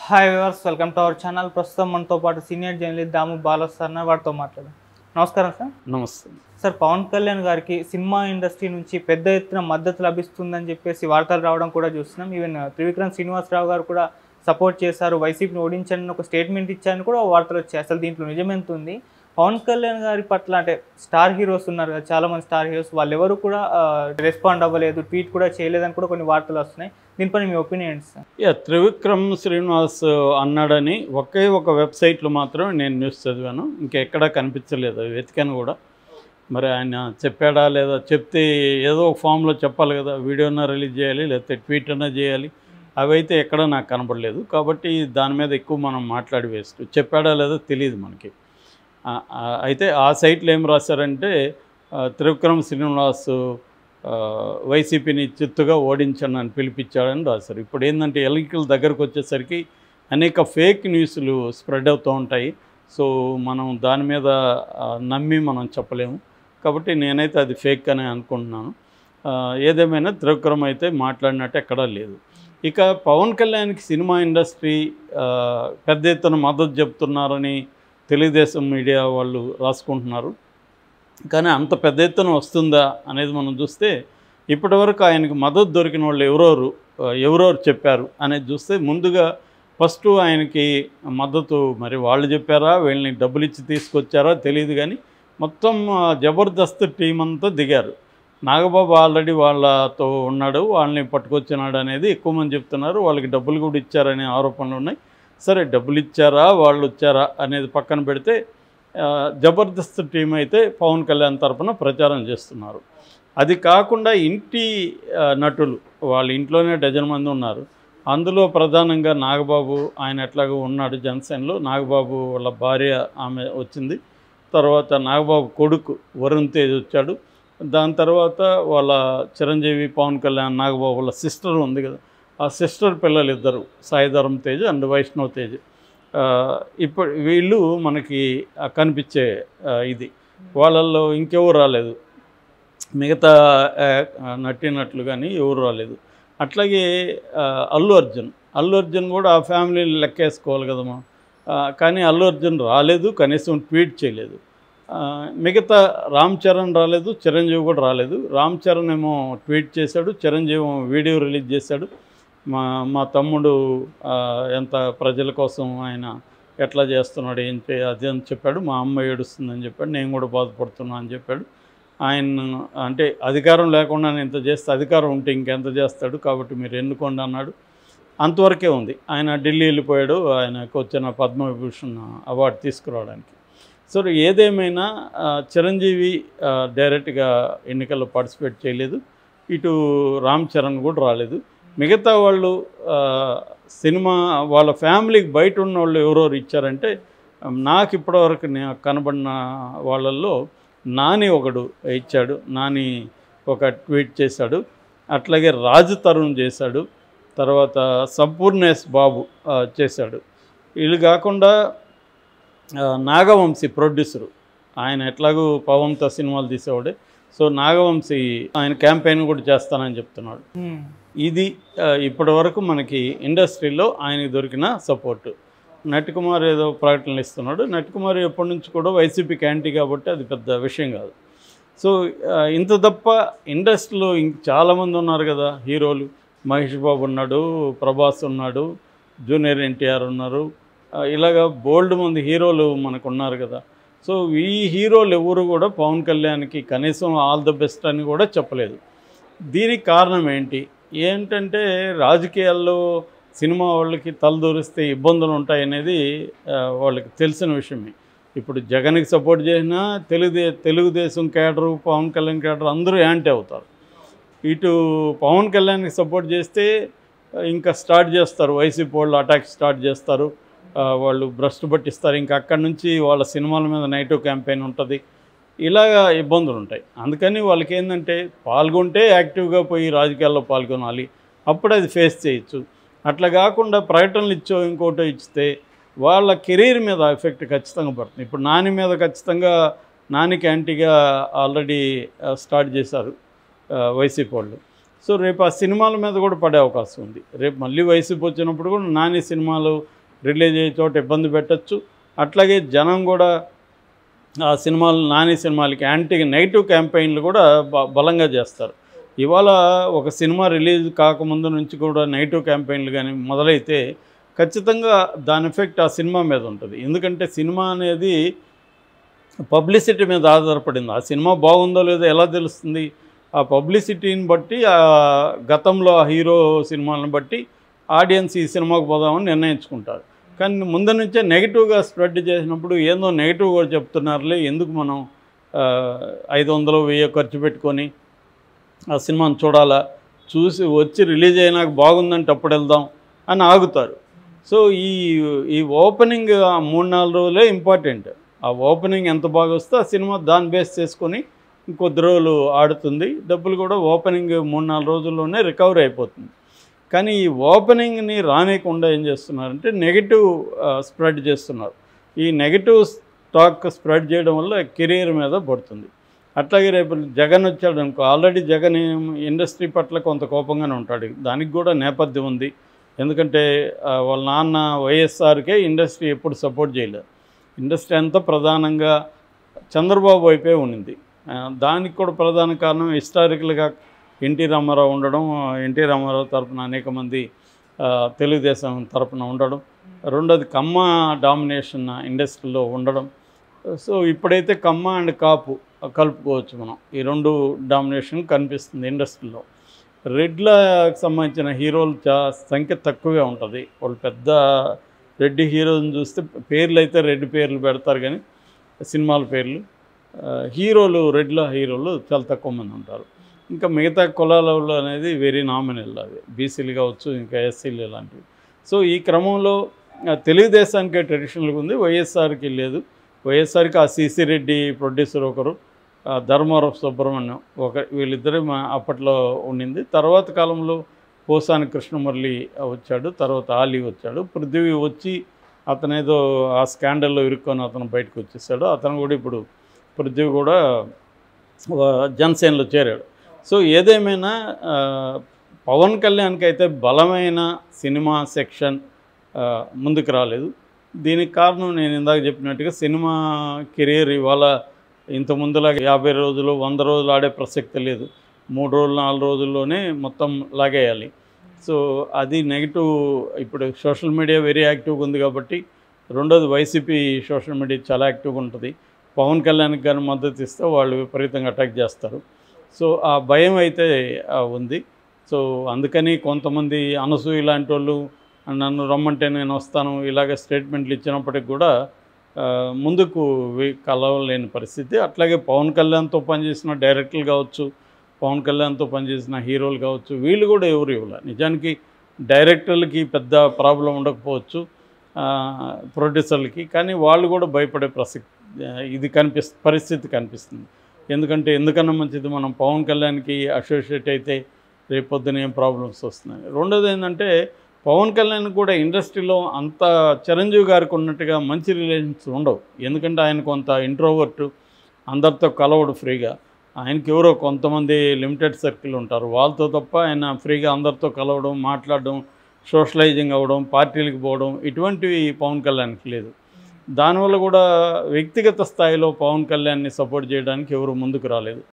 Hi viewers, welcome to our channel. ప్రస్తుతం మనతో పాటు సీనియర్ జర్నలిస్ట్ దాము బాలా సార్ వారితో మాట్లాడాం. నమస్కారం సార్. నమస్తే సార్, పవన్ కళ్యాణ్ గారికి సినిమా ఇండస్ట్రీ నుంచి పెద్ద ఎత్తున మద్దతు లభిస్తుందని చెప్పేసి వార్తలు రావడం కూడా చూస్తున్నాం. ఈవెన్ త్రివిక్రమ్ శ్రీనివాసరావు గారు కూడా సపోర్ట్ చేశారు, వైసీపీని ఓడించని ఒక స్టేట్మెంట్ ఇచ్చారని కూడా వార్తలు వచ్చాయి. అసలు దీంట్లో నిజమెంత ఉంది? పవన్ కళ్యాణ్ గారి పట్ల అంటే స్టార్ హీరోస్ ఉన్నారు కదా, చాలామంది స్టార్ హీరోస్, వాళ్ళు ఎవరు కూడా రెస్పాండ్ అవ్వలేదు, ట్వీట్ కూడా చేయలేదని కూడా కొన్ని వార్తలు వస్తున్నాయి. దీనిపై మీ ఒపీనియన్స్? త్రివిక్రమ్ శ్రీనివాస్ అన్నాడని ఒకే ఒక వెబ్సైట్లో మాత్రం నేను న్యూస్ చదివాను, ఇంకెక్కడా కనిపించలేదు. వెతికాను కూడా. మరి ఆయన చెప్పాడా లేదా, చెప్తే ఏదో ఒక ఫామ్లో చెప్పాలి కదా, వీడియోనా రిలీజ్ చేయాలి లేకపోతే ట్వీట్ అన్నా చేయాలి. అవైతే ఎక్కడా నాకు కనపడలేదు. కాబట్టి దాని మీద ఎక్కువ మనం మాట్లాడి వేస్ట్. చెప్పాడా లేదో తెలియదు మనకి. అయితే ఆ సైట్లో ఏం రాశారంటే త్రివిక్రమ్ శ్రీనివాస్ వైసీపీని చిత్తుగా ఓడించండి అని పిలిపించాడని రాశారు. ఇప్పుడు ఏంటంటే ఎన్నికల దగ్గరకు వచ్చేసరికి అనేక ఫేక్ న్యూస్లు స్ప్రెడ్ అవుతూ ఉంటాయి. సో మనం దాని మీద నమ్మి మనం చెప్పలేము. కాబట్టి నేనైతే అది ఫేక్ అని అనుకుంటున్నాను. ఏదేమైనా త్రివిక్రమ్ అయితే మాట్లాడినట్టు ఎక్కడా లేదు. ఇక పవన్ కళ్యాణ్కి సినిమా ఇండస్ట్రీ పెద్ద ఎత్తున మద్దతు చెప్తున్నారని తెలుగుదేశం మీడియా వాళ్ళు రాసుకుంటున్నారు. కానీ అంత పెద్ద ఎత్తున వస్తుందా అనేది మనం చూస్తే ఇప్పటివరకు ఆయనకు మద్దతు దొరికిన వాళ్ళు ఎవరెవరు చెప్పారు అనేది చూస్తే ముందుగా ఫస్ట్ ఆయనకి మద్దతు మరి వాళ్ళు చెప్పారా, వీళ్ళని డబ్బులు ఇచ్చి తీసుకొచ్చారా తెలియదు. కానీ మొత్తం జబర్దస్త్ టీం అంతా దిగారు. నాగబాబు ఆల్రెడీ వాళ్ళతో ఉన్నాడు, వాళ్ళని పట్టుకొచ్చినాడు అనేది ఎక్కువ మంది చెప్తున్నారు. వాళ్ళకి డబ్బులు కూడా ఇచ్చారనే ఆరోపణలు ఉన్నాయి. సరే, డబ్బులు ఇచ్చారా వాళ్ళు వచ్చారా అనేది పక్కన పెడితే జబర్దస్త్ టీం అయితే పవన్ కళ్యాణ్ తరఫున ప్రచారం చేస్తున్నారు. అది కాకుండా ఇంటి నటులు వాళ్ళ ఇంట్లోనే డజన్ మంది ఉన్నారు. అందులో ప్రధానంగా నాగబాబు, ఆయన ఎట్లాగో ఉన్నాడు జనసేనలో. నాగబాబు వాళ్ళ భార్య ఆమె వచ్చింది. తర్వాత నాగబాబు కొడుకు వరుణ్ తేజ్ వచ్చాడు. దాని తర్వాత వాళ్ళ చిరంజీవి, పవన్ కళ్యాణ్, నాగబాబు వాళ్ళ సిస్టర్ ఉంది కదా, ఆ సిస్టర్ పిల్లలు ఇద్దరు, సాయిధరం తేజ్ అండ్ వైష్ణవ్ తేజ్. ఇప్పుడు వీళ్ళు మనకి కనిపించే ఇది. వాళ్ళల్లో ఇంకెవరు రాలేదు, మిగతా నటినట్లు కానీ ఎవరు రాలేదు. అట్లాగే అల్లు అర్జున్ కూడా ఆ ఫ్యామిలీని లెక్కేసుకోవాలి కదమ్మా. కానీ అల్లు అర్జున్ రాలేదు, కనీసం ట్వీట్ చేయలేదు. మిగతా రామ్ చరణ్ రాలేదు, చిరంజీవి కూడా రాలేదు. రామ్ చరణ్ ఏమో ట్వీట్ చేశాడు, చిరంజీవి వీడియో రిలీజ్ చేశాడు. మా తమ్ముడు ఎంత ప్రజల కోసం ఆయన ఎట్లా చేస్తున్నాడు అది అని చెప్పాడు. మా అమ్మ ఏడుస్తుందని చెప్పాడు, నేను కూడా బాధపడుతున్నా అని చెప్పాడు. ఆయన అంటే అధికారం లేకుండా నేను ఇంత చేస్తే, అధికారం ఉంటే ఇంకెంత చేస్తాడు, కాబట్టి మీరు ఎన్నుకోండి అన్నాడు. అంతవరకే ఉంది. ఆయన ఢిల్లీ వెళ్ళిపోయాడు, ఆయనకు వచ్చిన పద్మవిభూషణ్ అవార్డు తీసుకురావడానికి. సో ఏదేమైనా చిరంజీవి డైరెక్ట్గా ఎన్నికల్లో పార్టిసిపేట్ చేయలేదు, ఇటు రామ్ చరణ్ కూడా రాలేదు. మిగతా వాళ్ళు సినిమా వాళ్ళ ఫ్యామిలీకి బయట ఉన్న వాళ్ళు ఎవరెవరు ఇచ్చారంటే, నాకు ఇప్పటివరకు కనబడిన వాళ్ళల్లో నాని ఒకడు ఇచ్చాడు, నాని ఒక ట్వీట్ చేశాడు. అట్లాగే రాజు తరుణ్ చేశాడు. తర్వాత సంపూర్ణేష్ బాబు చేశాడు. వీళ్ళు కాకుండా నాగవంశీ ప్రొడ్యూసరు, ఆయన ఎట్లాగూ పవన్తో సినిమాలు తీసేవాడే. సో నాగవంశీ ఆయన క్యాంపెయిన్ కూడా చేస్తానని చెప్తున్నాడు. ఇది ఇప్పటి వరకు మనకి ఇండస్ట్రీలో ఆయనకి దొరికిన సపోర్టు. నటికుమార్ ఏదో ప్రకటనలు ఇస్తున్నాడు. నటికుమార్ ఎప్పటి నుంచి కూడా వైసీపీకి యాంటీ, కాబట్టి అది పెద్ద విషయం కాదు. సో ఇంత తప్ప ఇండస్ట్రీలో చాలామంది ఉన్నారు కదా హీరోలు. మహేష్ బాబు ఉన్నాడు, ప్రభాస్ ఉన్నాడు, జూనియర్ ఎన్టీఆర్ ఉన్నారు, ఇలాగా బోల్డ్ మంది హీరోలు మనకు ఉన్నారు కదా. సో ఈ హీరోలు ఎవరు కూడా పవన్ కళ్యాణ్కి కనీసం ఆల్ ద బెస్ట్ అని కూడా చెప్పలేదు. దీనికి కారణం ఏంటంటే రాజకీయాల్లో సినిమా వాళ్ళకి తలదూరిస్తే ఇబ్బందులు ఉంటాయనేది వాళ్ళకి తెలిసిన విషయమే. ఇప్పుడు జగన్కి సపోర్ట్ చేసినా తెలుగుదేశం కేడరు, పవన్ కళ్యాణ్ కేడరు అందరూ యాంటీ అవుతారు. ఇటు పవన్ కళ్యాణ్కి సపోర్ట్ చేస్తే ఇంకా స్టార్ట్ చేస్తారు, వైసీపీ వాళ్ళు అటాక్ స్టార్ట్ చేస్తారు, వాళ్ళు భ్రష్టు పట్టిస్తారు. ఇంకా అక్కడి నుంచి వాళ్ళ సినిమాల మీద నెగిటివ్ క్యాంపెయిన్ ఉంటుంది. ఇలాగా ఇబ్బందులు ఉంటాయి. అందుకని వాళ్ళకి ఏంటంటే పాల్గొంటే యాక్టివ్గా పోయి రాజకీయాల్లో పాల్గొనాలి, అప్పుడు అది ఫేస్ చేయొచ్చు. అట్లా కాకుండా ప్రకటనలు ఇచ్చో ఇంకోటో ఇచ్చితే వాళ్ళ కెరీర్ మీద ఎఫెక్ట్ ఖచ్చితంగా పడుతుంది. ఇప్పుడు నాని మీద ఖచ్చితంగా, నానికి యాంటీగా ఆల్రెడీ స్టార్ట్ చేశారు వైసీపీ వాళ్ళు. సో రేపు ఆ సినిమాల మీద కూడా పడే అవకాశం ఉంది. రేపు మళ్ళీ వైసీపీ వచ్చినప్పుడు కూడా నాని సినిమాలు రిలీజ్ అయ్యే చోట ఇబ్బంది పెట్టచ్చు. అట్లాగే జనం కూడా ఆ సినిమాలు నాని సినిమాలకి నెగిటివ్ క్యాంపెయిన్లు కూడా బలంగా చేస్తారు. ఇవాళ ఒక సినిమా రిలీజ్ కాకముందు నుంచి కూడా నెగిటివ్ క్యాంపెయిన్లు కానీ మొదలైతే ఖచ్చితంగా దాని ఎఫెక్ట్ ఆ సినిమా మీద ఉంటుంది. ఎందుకంటే సినిమా అనేది పబ్లిసిటీ మీద ఆధారపడింది. ఆ సినిమా బాగుందో లేదో ఎలా తెలుస్తుంది? ఆ పబ్లిసిటీని బట్టి, ఆ గతంలో ఆ హీరో సినిమాలను బట్టి ఆడియన్స్ ఈ సినిమాకు పోదామని నిర్ణయించుకుంటారు. కానీ ముందు నుంచే నెగిటివ్గా స్ప్రెడ్ చేసినప్పుడు ఏందో నెగిటివ్ కూడా చెప్తున్నారులే, ఎందుకు మనం 500 1000 ఖర్చు పెట్టుకొని ఆ సినిమాను చూడాలా, చూసి వచ్చి రిలీజ్ అయినాక బాగుందంటే అప్పుడు వెళ్దాం అని ఆగుతారు. సో ఈ ఓపెనింగ్ 3-4 రోజులే ఇంపార్టెంట్. ఆ ఓపెనింగ్ ఎంత బాగా వస్తే ఆ సినిమా దాన్ని బేస్ చేసుకొని ఇంకొద్ది రోజులు ఆడుతుంది, డబ్బులు కూడా ఓపెనింగ్ 3-4 రోజుల్లోనే రికవర్ అయిపోతుంది. కానీ ఈ ఓపెనింగ్ని రానియకుండా ఏం చేస్తున్నారంటే నెగిటివ్ స్ప్రెడ్ చేస్తున్నారు. ఈ నెగిటివ్ టాక్ స్ప్రెడ్ చేయడం వల్ల కెరీర్ మీద పడుతుంది. అట్లాగే రేపు జగన్ వచ్చాడు అనుకో, ఆల్రెడీ జగన్ ఇండస్ట్రీ పట్ల కొంత కోపంగానే ఉంటాడు. దానికి కూడా నేపథ్యం ఉంది. ఎందుకంటే వాళ్ళ నాన్న వైఎస్ఆర్కే ఇండస్ట్రీ ఎప్పుడు సపోర్ట్ చేయలేదు. ఇండస్ట్రీ అంతా ప్రధానంగా చంద్రబాబు వైపే ఉండింది. దానికి కూడా ప్రధాన కారణం హిస్టారికల్గా ఎన్టీ రామారావు ఉండడం, ఎన్టీ రామారావు తరపున అనేక మంది తెలుగుదేశం తరపున ఉండడం, రెండోది కమ్మ డామినేషన్ ఇండస్ట్రీలో ఉండడం. సో ఇప్పుడైతే కమ్మ అండ్ కాపు కలుపుకోవచ్చు మనం. ఈ 2 డామినేషన్ కనిపిస్తుంది ఇండస్ట్రీలో. రెడ్లకు సంబంధించిన హీరోలు సంఖ్య తక్కువే ఉంటుంది. వాళ్ళు పెద్ద రెడ్డి హీరోని చూస్తే పేర్లు అయితే రెడ్డి పేర్లు పెడతారు, కానీ సినిమాల పేర్లు హీరోలు రెడ్ల హీరోలు చాలా తక్కువ మంది ఉంటారు. ఇంకా మిగతా కులాలలో అనేది వెరీ నామినల్, అవి బీసీలు కావచ్చు, ఇంకా ఎస్సీలు ఇలాంటివి. సో ఈ క్రమంలో తెలుగుదేశానికే ట్రెడిషనల్గా ఉంది, వైఎస్ఆర్కి లేదు. వైఎస్ఆర్కి ఆ సిసి రెడ్డి ప్రొడ్యూసర్ ఒకరు, ధర్మవరం సుబ్రహ్మణ్యం వీళ్ళిద్దరే అప్పట్లో ఉండింది. తర్వాత కాలంలో పోసాని కృష్ణమురళి వచ్చాడు, తర్వాత ఆలీ వచ్చాడు. పృథ్వీ వచ్చి అతనేదో ఆ స్కాండల్లో ఇరుక్కొని అతను బయటకు వచ్చేసాడు. అతను కూడా ఇప్పుడు పృథ్వీ కూడా జనసేనలో చేరాడు. సో ఏదేమైనా పవన్ కళ్యాణ్కి అయితే బలమైన సినిమా సెక్షన్ ముందుకు రాలేదు. దీనికి కారణం నేను ఇందాక చెప్పినట్టుగా సినిమా కెరీర్ ఇవాళ ఇంత ముందులాగా 50 రోజులు 100 రోజులు ఆడే ప్రసక్తి లేదు. 3 రోజులు 4 రోజుల్లోనే మొత్తం లాగేయాలి. సో అది నెగిటివ్. ఇప్పుడు సోషల్ మీడియా వెరీ యాక్టివ్గా ఉంది కాబట్టి, రెండోది వైసీపీ సోషల్ మీడియా చాలా యాక్టివ్గా ఉంటుంది. పవన్ కళ్యాణ్కి కానీ మద్దతు ఇస్తే వాళ్ళు విపరీతంగా అటాక్ చేస్తారు. సో ఆ భయం అయితే ఉంది. సో అందుకని కొంతమంది అనసూయ లాంటి వాళ్ళు నన్ను రమ్మంటే నేను వస్తాను ఇలాగ స్టేట్మెంట్లు ఇచ్చినప్పటికి కూడా ముందుకు కలవలేని పరిస్థితి. అట్లాగే పవన్ కళ్యాణ్తో పనిచేసిన డైరెక్టర్లు కావచ్చు, పవన్ కళ్యాణ్తో పనిచేసిన హీరోలు కావచ్చు, వీళ్ళు కూడా ఎవరు ఇవ్వాలి. నిజానికి డైరెక్టర్లకి పెద్ద ప్రాబ్లం ఉండకపోవచ్చు, ప్రొడ్యూసర్లకి, కానీ వాళ్ళు కూడా భయపడే ఇది పరిస్థితి కనిపిస్తుంది. ఎందుకన్నా మంచిది మనం పవన్ కళ్యాణ్కి అసోసియేట్ అయితే రేపొద్దున ఏం ప్రాబ్లమ్స్ వస్తున్నాయి. రెండోది ఏంటంటే పవన్ కళ్యాణ్ కూడా ఇండస్ట్రీలో అంత చిరంజీవి గారికి ఉన్నట్టుగా మంచి రిలేషన్స్ ఉండవు. ఎందుకంటే ఆయన కొంత ఇంట్రోవర్ట్, అందరితో కలవడు ఫ్రీగా. ఆయనకి ఎవరో కొంతమంది లిమిటెడ్ సర్కిల్ ఉంటారు, వాళ్ళతో తప్ప ఆయన ఫ్రీగా అందరితో కలవడం, మాట్లాడడం, సోషలైజింగ్ అవ్వడం, పార్టీలకు పోవడం ఇటువంటివి పవన్ కళ్యాణ్కి లేదు. దానివల్ల కూడా వ్యక్తిగత స్థాయిలో పవన్ కళ్యాణ్ని సపోర్ట్ చేయడానికి ఎవరు ముందుకు రాలేదు.